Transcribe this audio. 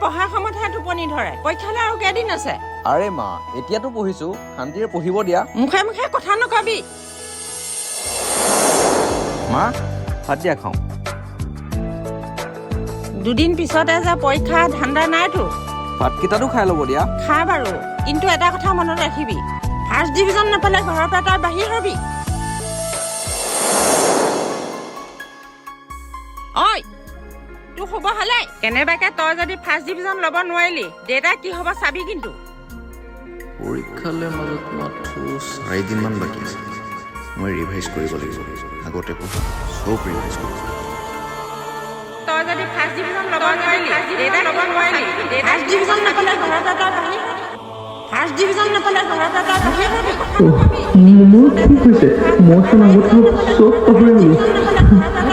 পঢ়া সময়তহে টোপনি ধৰে পৰীক্ষালৈ আৰু কেইদিন আছে আৰে মা এতিয়াতো পঢ়িছো শান্তিৰে পঢ়িব দিয়া মুখে মুখে কথা নকবি মা ভাত দিয়া খাওঁ দুদিন পিছতে যে পৰীক্ষা ধান্দা নাইতো ভাতকেইটাতো খাই ল'ব দিয়া খা বাৰু কিন্তু এটা কথা মনত ৰাখিবি ফাৰ্ষ্ট ডিভিজন নাপালে ঘৰৰ পৰা তই বাহিৰ হবি ঐ তোৰ হ'ব হ'লে কেনেবাকে তই যদি ফাৰ্ষ্ট ডিভিজন ল'ব নোৱাৰিলি দেউতা কি হ'ব চাবি কিন্তু পৰীক্ষালৈ মাজত মাত্ৰ 4 দিনমান বাকী আছে মই ৰিভাইজ কৰিব লাগিব আগতে পঢ়া চব ৰিভাইজ কৰিব তই যদি ফাৰ্ষ্ট ডিভিজন ল'ব নোৱাৰিলি দেউতা ল'ব নোৱাৰিলি ফাৰ্ষ্ট ডিভিজন নাপালে ঘৰৰ পৰা তই বাহিৰ হবি ফাৰ্ষ্ট ডিভিজন নাপালে ঘৰৰ পৰা তই বাহিৰ হবি মোৰ ঠিক হৈছে মই আগত চব পাহৰি গ'লো